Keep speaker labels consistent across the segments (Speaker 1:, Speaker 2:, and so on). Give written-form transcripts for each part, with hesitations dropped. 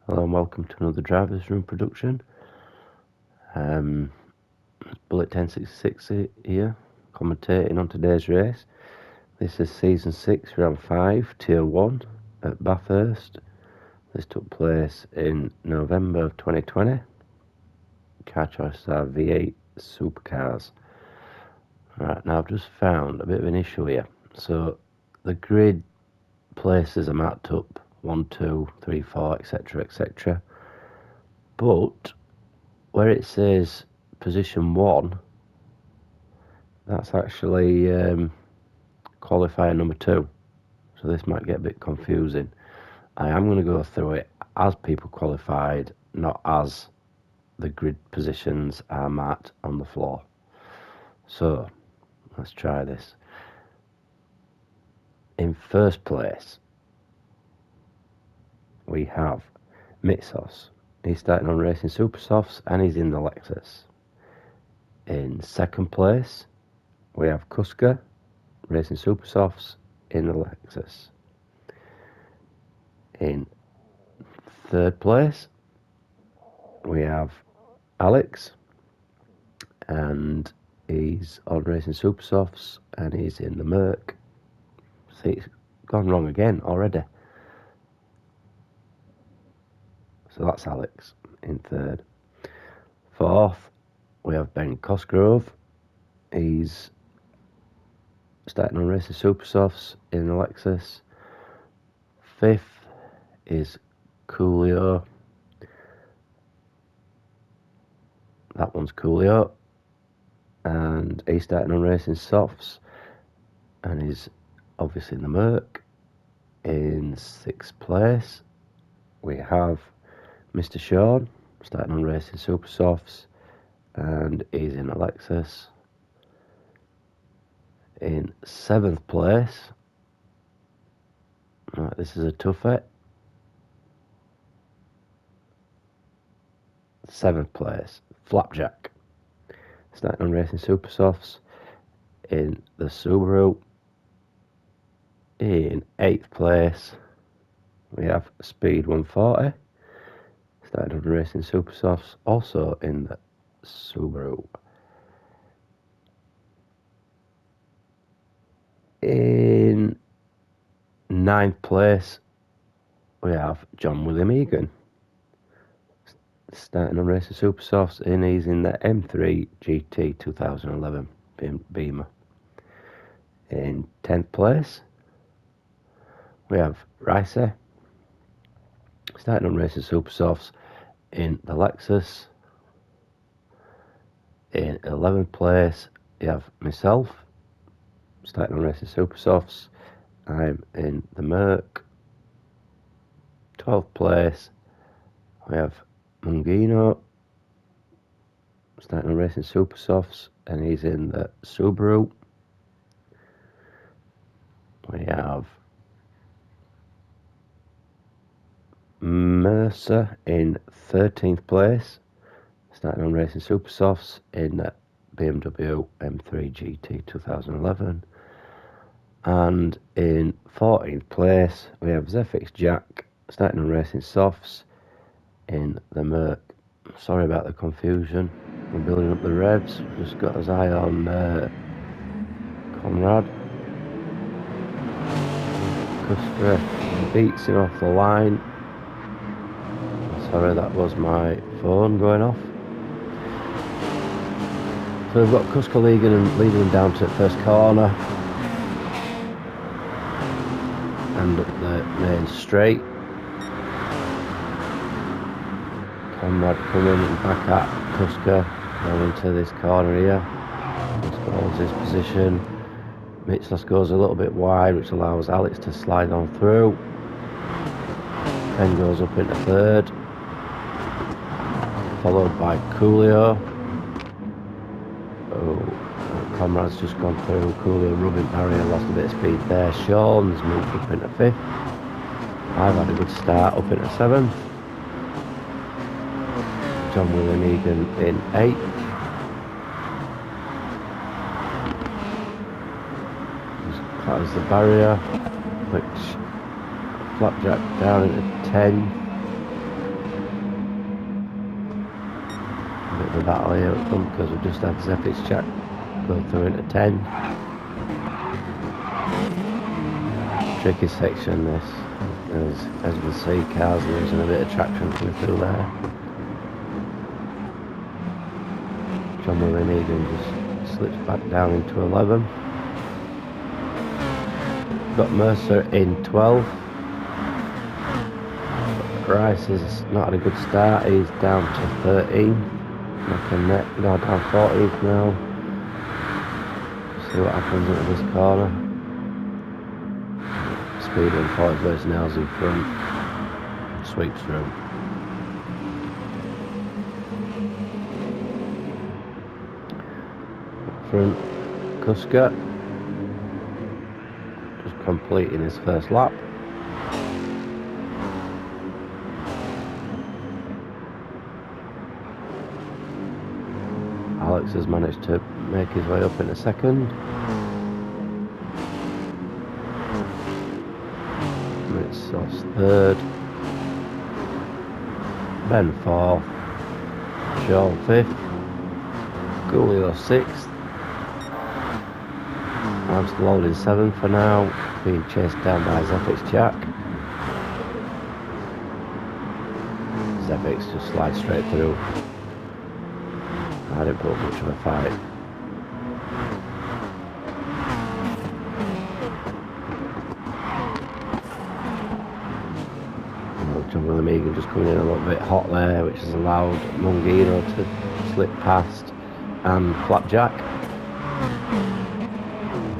Speaker 1: Hello and welcome to another Driver's Room production. Bullet 1066 here, commentating on today's race. This is Season 6, Round 5, Tier 1 at Bathurst. This took place in November of 2020. Car choices are V8 supercars. Right, now I've just found a bit of an issue here. So the grid places are marked up 1, 2, 3, 4, etc, etc. But where it says position 1, that's actually qualifier number 2, so this might get a bit confusing. I am going to go through it as people qualified, not as the grid positions are marked on the floor. So let's try this. In first place we have Mitsos. He's starting on racing super softs and he's in the Lexus. In second place we have Kuska, racing super softs, in the Lexus. In third place we have Alex, and he's on racing super softs and he's in the Merc. See, it's gone wrong again already. So that's Alex in third. Fourth we have Ben Cosgrove. He's starting on racing super softs in the Lexus. Fifth is Coolio. That one's Coolio, and he's starting on racing softs and he's obviously in the Merc. In sixth place we have Mr. Sean, starting on racing super softs and he's in a Lexus. In seventh place, right, this is a toughie. Seventh place, Flapjack, starting on racing super softs in the Subaru. In eighth place we have Speed 140, starting on racing super softs, also in the Subaru. In ninth place we have John William Egan, starting on racing super softs, and he's in the M3 GT 2011 Beamer. In 10th place we have Rice, starting on racing super softs in the Lexus. In 11th place you have myself, starting on racing super softs. I'm in the Merc. 12th place we have Mungino, starting on racing super softs and he's in the Subaru. We have Mercer in 13th place, starting on racing super softs in the BMW M3 GT 2011. And in 14th place we have Zephyx Jack, starting on racing softs in the Merc. Sorry about the confusion, we're building up the revs. Just got his eye on Conrad. Custer beats him off the line. Sorry, that was my phone going off. So we've got Kuska leading him down to the first corner and up the main straight. Conrad coming back at Kuska, going into this corner here. Kuska holds his position. Mitsos goes a little bit wide, which allows Alex to slide on through. Ben goes up into third, followed by Coolio. Conrad's just gone through. Coolio rubbing barrier, lost a bit of speed there. Sean's moved up into fifth. I've had a good start up into seventh. John William Egan in eighth. That is the barrier, which Flapjack down into 10. the battle here up front because we've just had S6-R5-T1 go through into 10. Tricky section this, as you can see, cars losing a bit of traction coming through there. John William Egan just slips back down into 11. Got Mercer in 12. Rice is not had a good start, he's down to 13. Neck and neck, no, down 14th now. See what happens into this corner. Speed 140 versus Nails in front. Sweeps through. Front, Kuska. Just completing his first lap. Alex has managed to make his way up in a second. Mitsos third. Ben fourth. Sean fifth. Coolio sixth. I'm still holding seventh for now, being chased down by S6-R5-T1. S6 just slides straight through. I didn't put much of a fight. John William Egan just coming in a little bit hot there, which has allowed Mungino to slip past and Flapjack.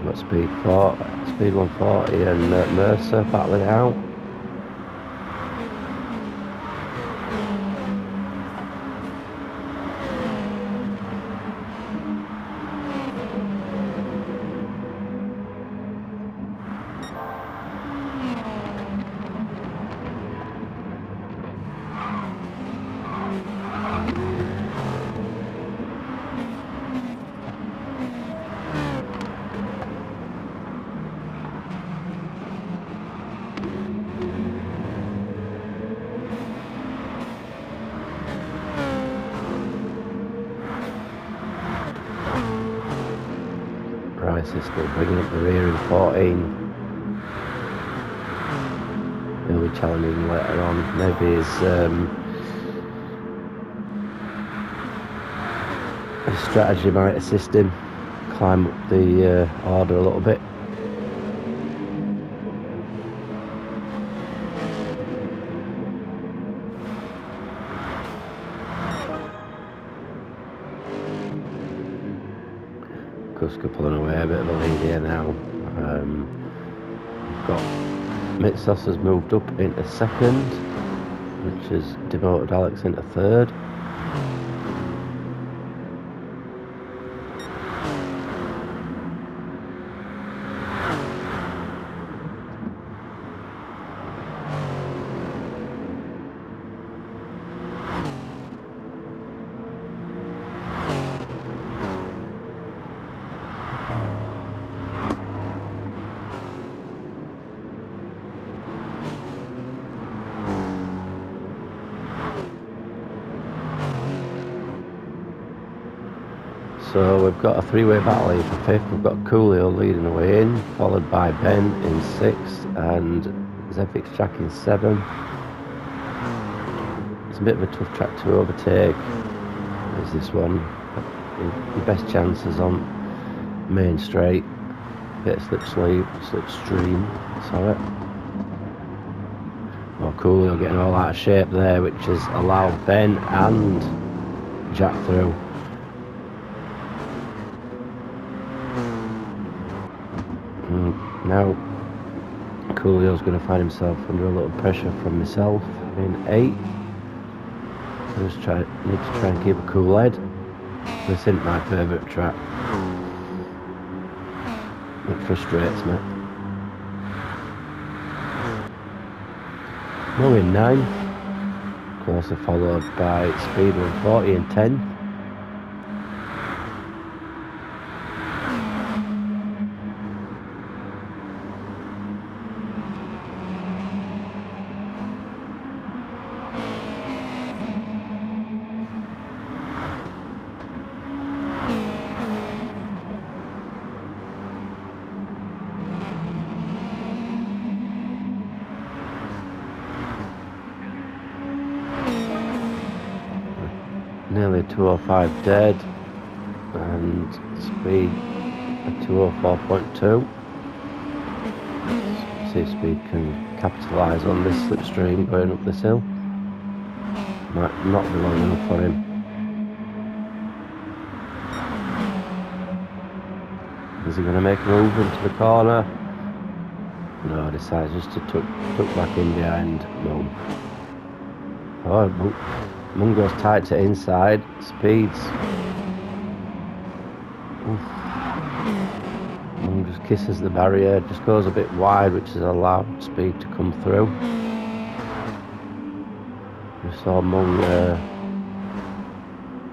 Speaker 1: Got speed 140 and Mercer battling it out. Rice is still bringing up the rear in 14. He'll be challenging later on. Maybe his strategy might assist him climb up the order a little bit. Kuska pulling away a bit of a lead here now. Got Mitsos has moved up into second, which has demoted Alex into third. So we've got a three-way battle here for fifth. We've got Coolio leading the way in, followed by Ben in sixth and S6-R5-T1 in seventh. It's a bit of a tough track to overtake, is this one. Your best chances on main straight, bit of slipstream, sorry. Oh, Coolio getting all out of shape there, which has allowed Ben and Jack through. Now Coolio's going to find himself under a little pressure from myself in 8th. I just need to try and keep a cool head. This isn't my favourite track. It frustrates me. Now in 9th, closely followed by Speed 140 in 10th. nearly 205 dead, and speed at 204.2. See if Speed can capitalise on this slipstream going up this hill. Might not be long enough for him. Is he going to make a move into the corner? No, decides just to tuck back in behind Mung. Oh, Mung goes tight to inside. Speeds. Oof. Mung just kisses the barrier, just goes a bit wide, which has allowed Speed to come through. Just saw Mung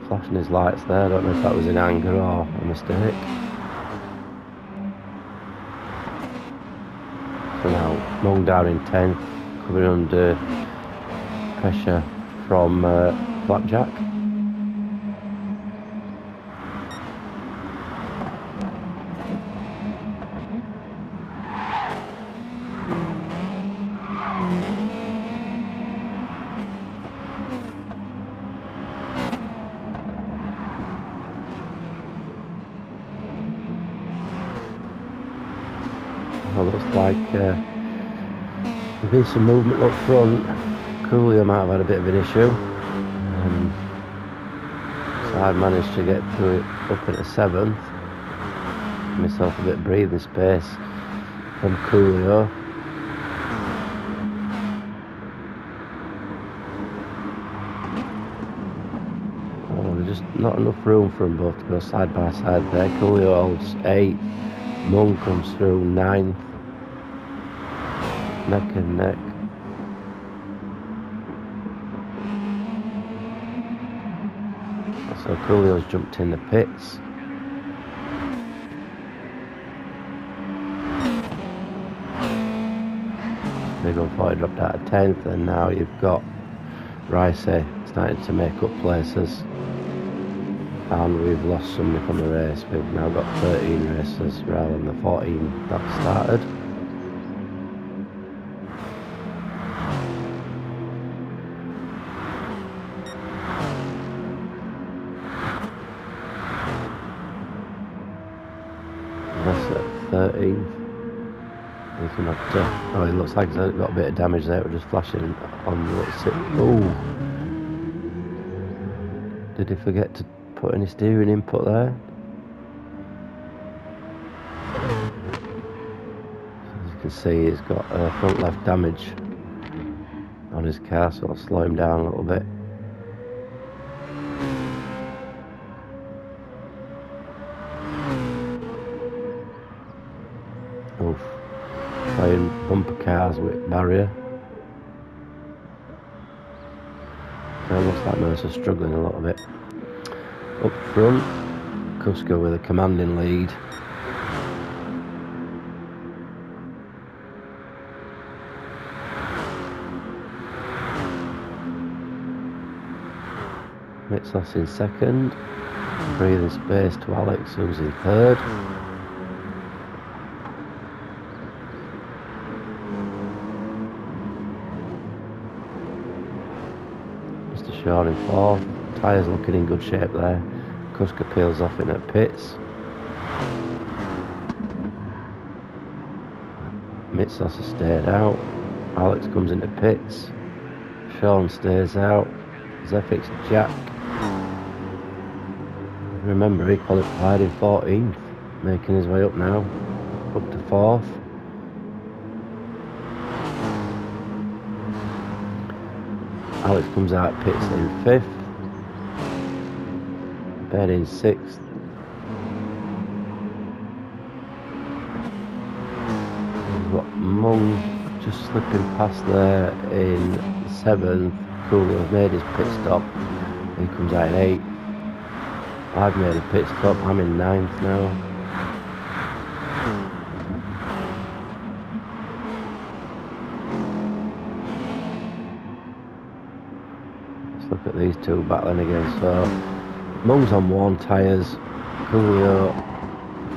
Speaker 1: flashing his lights there. I don't know if that was in anger or a mistake. So now Mung down in 10th, coming under pressure from Blackjack. Well, looks like there'll be some movement up front. Coolio might have had a bit of an issue. So I managed to get through it up into 7th. Give myself a bit of breathing space from Coolio. Oh, there's just not enough room for them both to go side by side there. Coolio holds 8th. Mung comes through 9th. Neck and neck. So Coolio's jumped in the pits. Big on 40 dropped out of 10th, and now you've got Rice starting to make up places. And we've lost somebody from the race. We've now got 13 races rather than the 14 that started. That's at 13th. Oh, it looks like he's got a bit of damage there. We're just flashing on the little sit. Oh! Did he forget to put any steering input there? As you can see, he's got front left damage on his car, so I'll slow him down a little bit. Oof. Playing bumper cars with barrier. So it looks like Mercer's struggling a little bit. Up front, Cusco with a commanding lead. Mitsos in 2nd. Breathing space to Alex, who's in 3rd. Sean in 4th. Tyres looking in good shape there. Kuska peels off in at pits. Mitsos has stayed out. Alex comes into pits. Sean stays out. Zephyx Jack. Remember, he qualified in 14th. Making his way up now. Up to 4th. Alex comes out pits in 5th. Ben in 6th. We've got Mung just slipping past there in 7th. Coolio's made his pit stop. He comes out in 8th. I've made a pit stop. I'm in 9th now. Look at these two battling again. So Mung's on 1 tyres, Coolio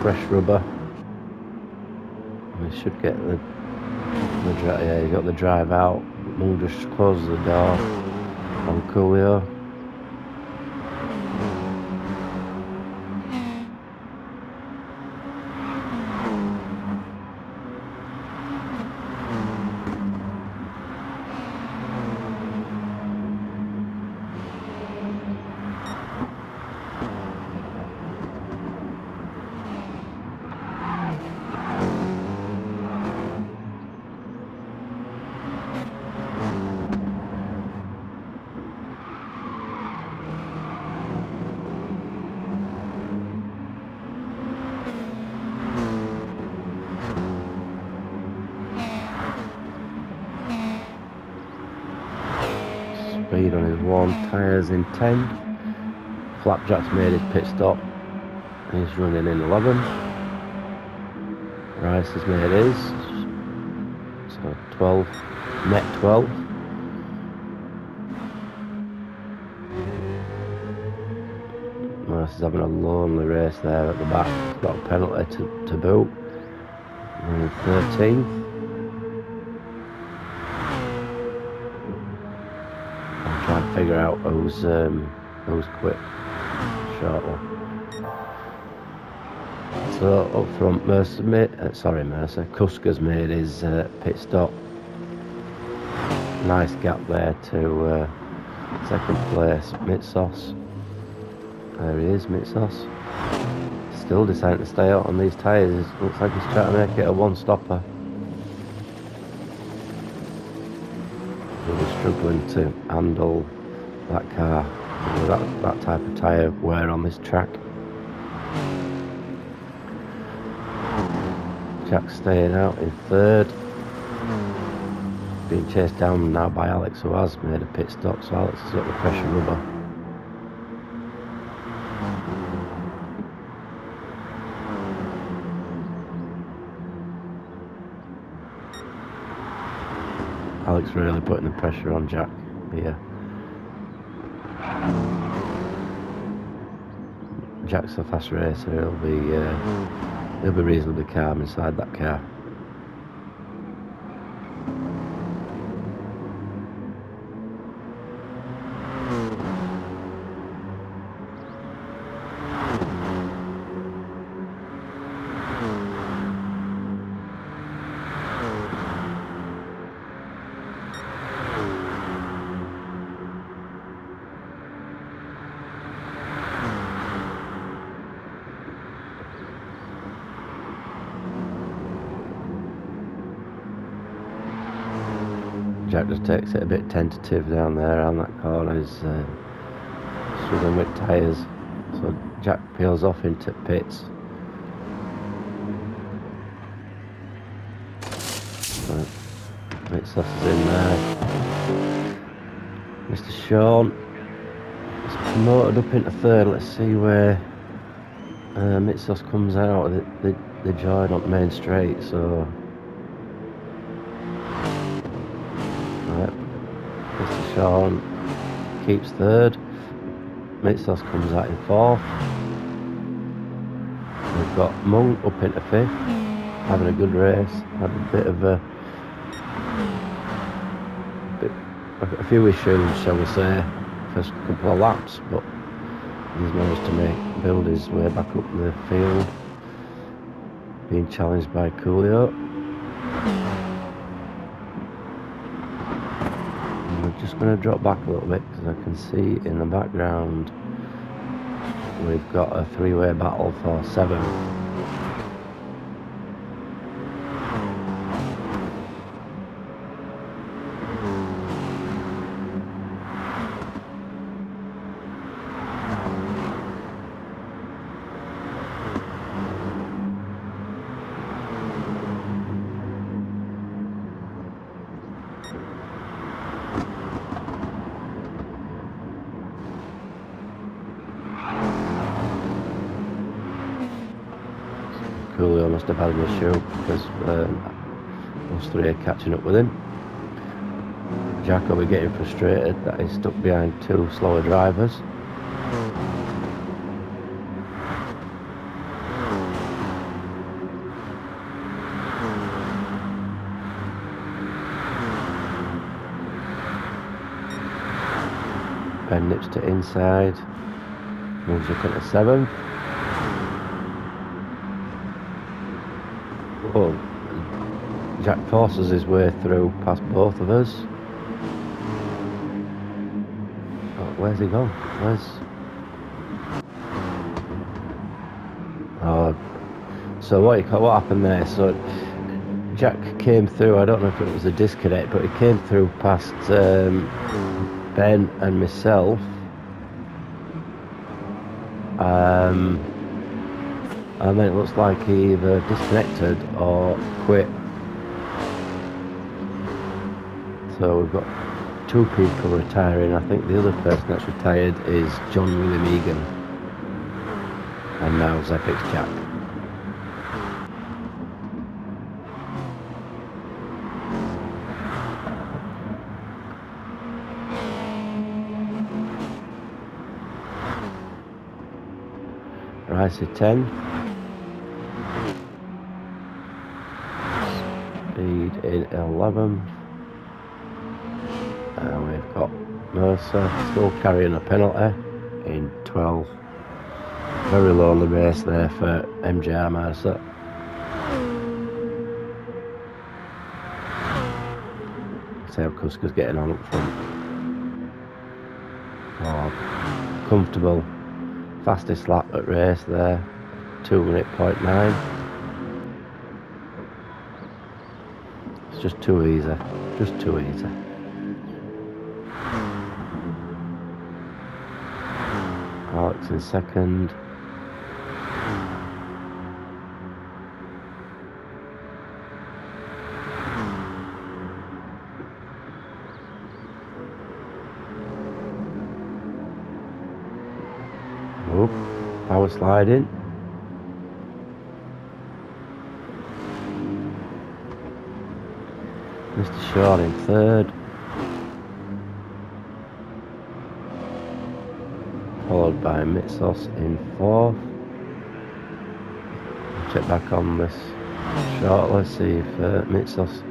Speaker 1: fresh rubber. We should get the yeah, you got the drive out. Mung just closes the door on Coolio. speed on his one, tyres in 10. Flapjack's made his pit stop. He's running in 11. Rice has made his. So 12, net 12. Rice is having a lonely race there at the back. He's got a penalty to boot. Running 13th. I'll try and figure out who's quit shortly. So up front, Mercer, Kusker's made his pit stop. Nice gap there to second place, Mitsos. There he is, Mitsos. Still deciding to stay out on these tyres. Looks like he's trying to make it a one-stopper. Really struggling to handle that car with that type of tyre wear on this track. Jack's staying out in third. Being chased down now by Alex, who has made a pit stop, so Alex has got the pressure rubber. Alex really putting the pressure on Jack here. Jack's a fast racer, he'll be reasonably calm inside that car. Jack just takes it a bit tentative down there around that corner. He's struggling with tyres. So Jack peels off into pits. So Mitsos is in there. Mr. Sean is promoted up into third. Let's see where Mitsos comes out. They join up main straight, so Mr. Sean keeps third. Mitsos comes out in fourth. We've got Monk up into fifth, having a good race. Had a bit of a few issues, shall we say, first couple of laps, but he's managed to build his way back up the field. Being challenged by Coolio. Just going to drop back a little bit because I can see in the background we've got a three-way battle for 7th. Coolio must have had an issue because those three are catching up with him. Jack will be getting frustrated that he's stuck behind two slower drivers. Ben nips to inside, moves up into 7th. Oh, Jack forces his way through past both of us. Oh, where's he gone? Oh, so what happened there? So Jack came through. I don't know if it was a disconnect, but he came through past Ben and myself. And then it looks like he either disconnected or quit. So we've got two people retiring. I think the other person that's retired is John William Egan, and now Zepic's Jack. Rice 10. Speed in 11. And we've got Mercer still carrying a penalty in 12. Very lonely race there for MJR Mercer. See how Kuska's getting on up front. Oh, comfortable. Fastest lap at race there. 2:09. It's just too easy. Just too easy. Alex in second. Oh, power sliding. Mr. Shaw in third. Followed by Mitsos in fourth. Check back on this shortly, see if Mitsos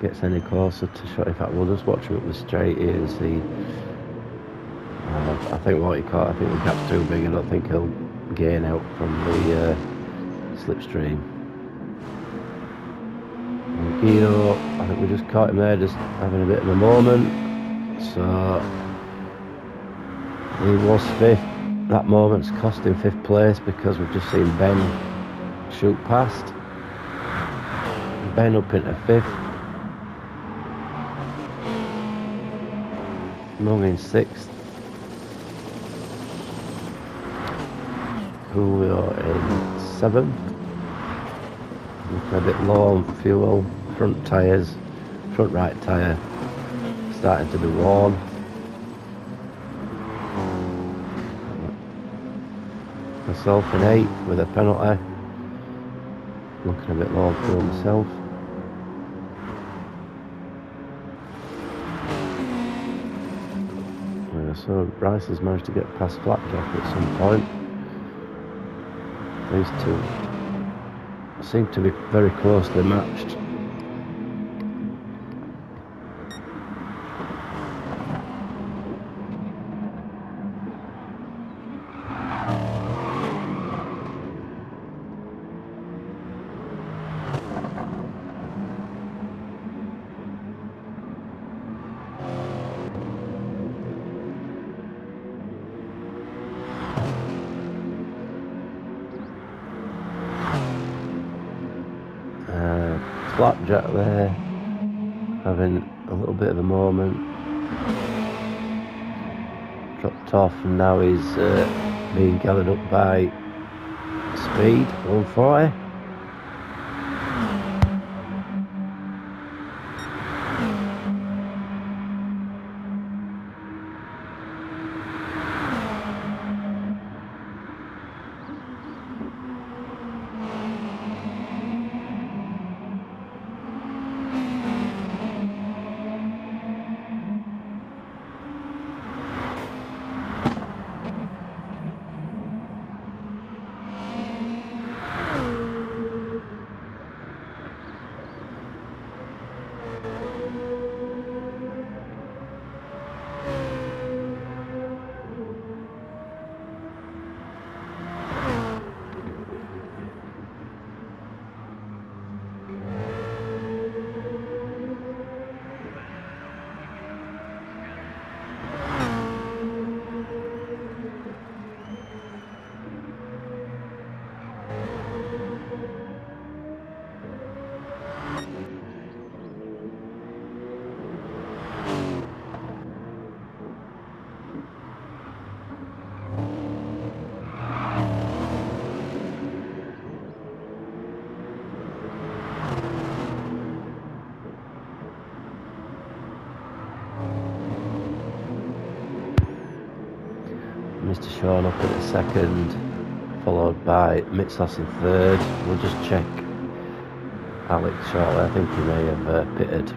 Speaker 1: gets any closer to shot. In fact, we'll just watch him up the straight here and see. I think what he caught, I think the gap's too big. I don't think he'll gain out from the slipstream. And Guido, I think we just caught him there, just having a bit of a moment. So he was fifth. That moment's cost him fifth place because we've just seen Ben shoot past. Ben up into fifth. Mung in sixth. Julio in seventh. Looking a bit low on fuel. Front tyres, front right tyre starting to be worn. Myself in eighth with a penalty. Looking a bit low on fuel myself. So Bryce has managed to get past Flapjack at some point. These two seem to be very closely matched. Flapjack there, having a little bit of a moment. Dropped off and now he's being gathered up by Speed, 140. Sean up in a second, followed by Mitsos in third. We'll just check Alex shortly. I think he may have pitted.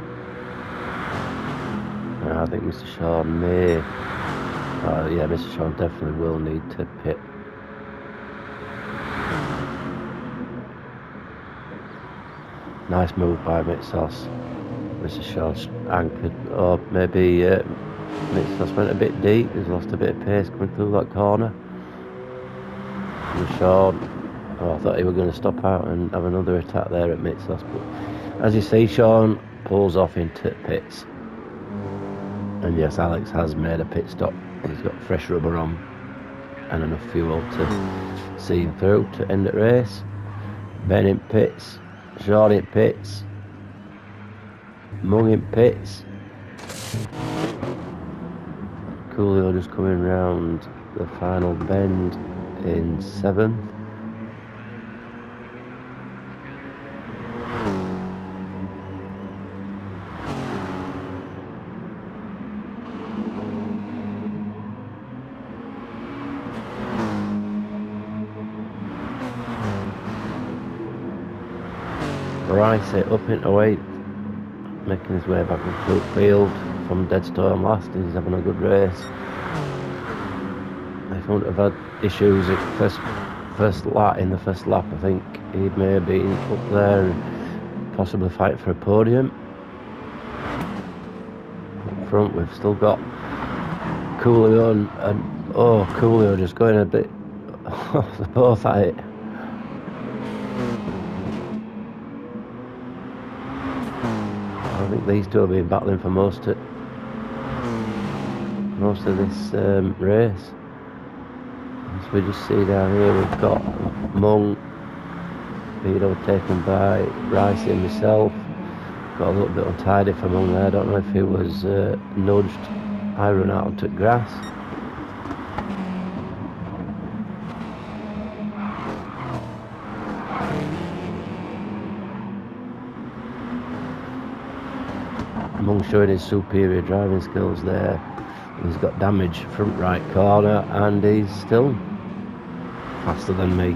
Speaker 1: I think Mr. Sean may. Yeah, Mr. Sean definitely will need to pit. Nice move by Mitsos. Mr. Sean's anchored, or maybe Mitsos went a bit deep. He's lost a bit of pace coming through that corner. And Sean, I thought he was going to stop out and have another attack there at Mitsos, but as you see, Sean pulls off into pits. And yes, Alex has made a pit stop. He's got fresh rubber on and enough fuel to see him through to end the race. Ben in pits, Sean in pits, Mung in pits. Coolio just coming round the final bend in 7th. Rice it up into 8th, making his way back into the field from Deadstorm last. He's having a good race. If he wouldn't have had issues at first lap, in the first lap, I think he may have been up there and possibly fight for a podium. Up front we've still got Coolio and Coolio just going a bit off the both at it. I think these two have been battling for most of this race. As we just see down here, we've got Mung being overtaken by Rice and myself. Got a little bit untidy for Mung there. I don't know if he was nudged. I run out and took grass. Mung showing his superior driving skills there. He's got damage front right corner and he's still faster than me.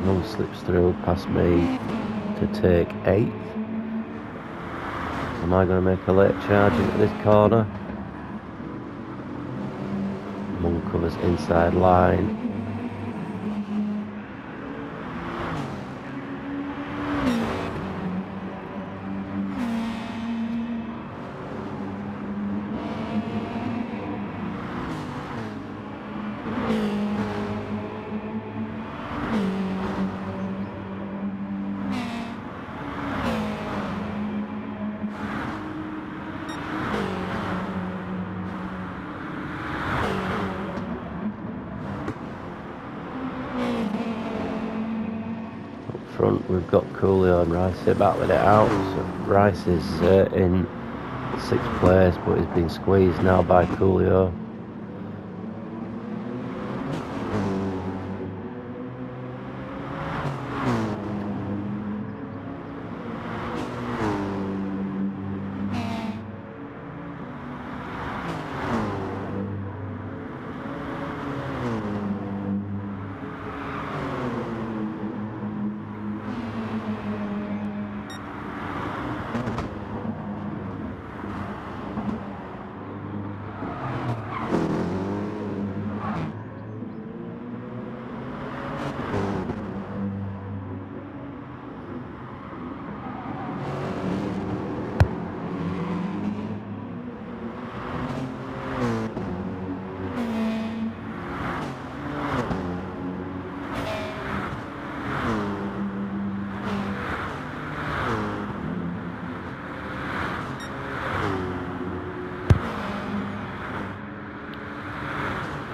Speaker 1: Mung slips through past me to take 8th. Am I going to make a late charge into this corner? Mung covers inside line. Front we've got Coolio and Rice battling it out. So Rice is in 6th place, but he's been squeezed now by Coolio.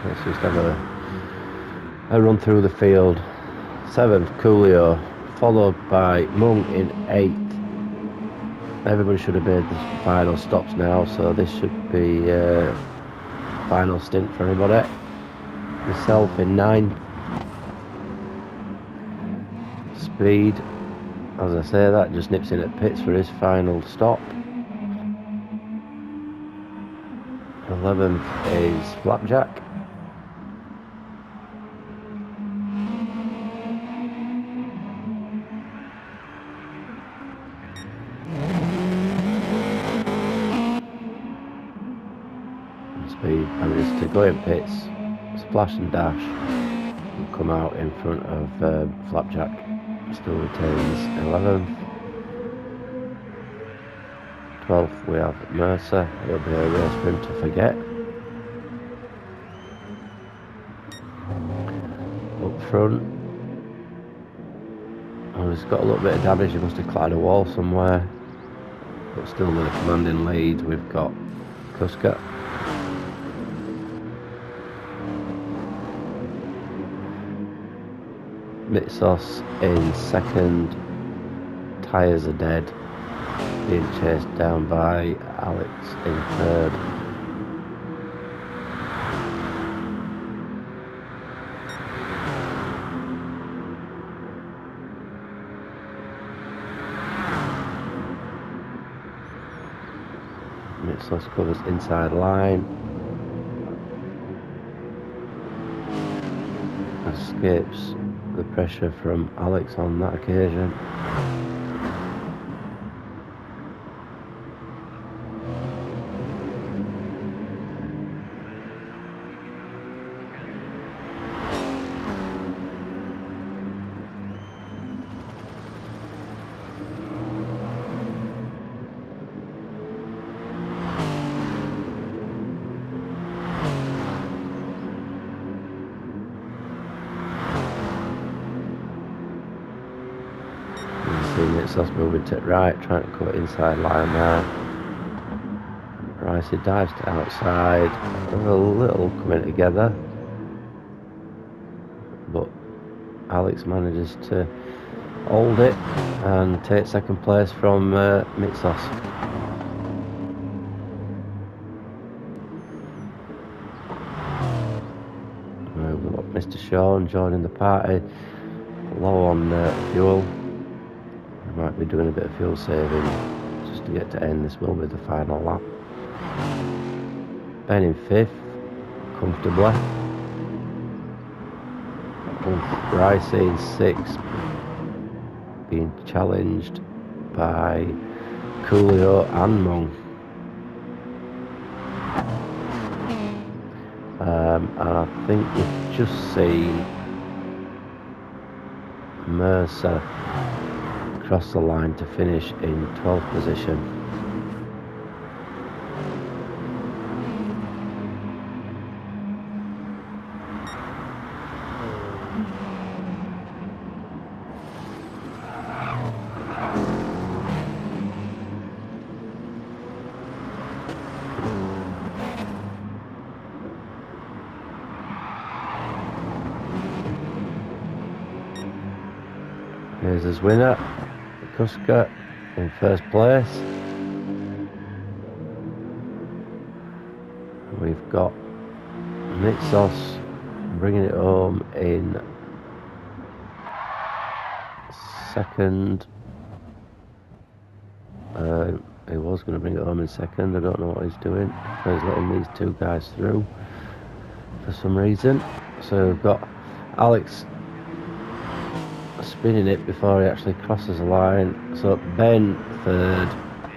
Speaker 1: Let's just have a run through the field. 7th, Coolio. followed by Mung in 8th. Everybody should have made the final stops now, so this should be final stint for everybody. Myself in 9th. Speed, as I say that, just nips in at pits for his final stop. 11th is Flapjack. Speed manages to go in pits, splash and dash, and come out in front of Flapjack. Still retains 11th. 12th we have Mercer. It'll be a race for him to forget. Up front, oh, he's got a little bit of damage. He must have clattered a wall somewhere, but still with a commanding lead. We've got Kuska. Mitsos in 2nd. Tyres are dead, being chased down by Alex in 3rd. Mitsos covers inside line, escapes the pressure from Alex on that occasion. Mitsos moving to the right, trying to cut inside line there. Ricey dives to outside, a little coming together, but Alex manages to hold it and take 2nd place from Mitsos. We've got Mr. Sean joining the party, low on fuel. Might be doing a bit of fuel saving just to get to end. This will be the final lap. Ben in 5th, comfortably. Ricey in 6th, being challenged by Coolio and Mung. And I think we've just seen Mercer cross the line to finish in 12th position. Here's his winner, Kuska in 1st place. We've got Mitsos bringing it home in 2nd. He was going to bring it home in 2nd. I don't know what he's doing. He's letting these 2 guys through for some reason. So we've got Alex spinning it before he actually crosses the line. So Ben 3rd,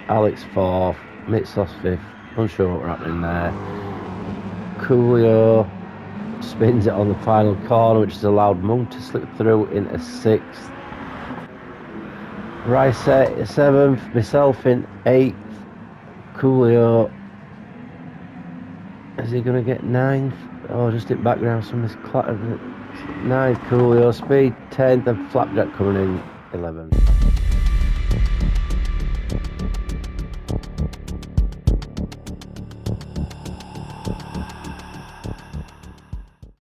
Speaker 1: Alex 4th, Mitsos 5th. Unsure what we're happening there. Coolio spins it on the final corner, which has allowed Mung to slip through into 6th. Ricey 7th, myself in 8th. Coolio, is he going to get 9th? Oh, just in background, somebody's clattered. 9th, Coolio, Speed 10th, and Flapjack coming in 11th.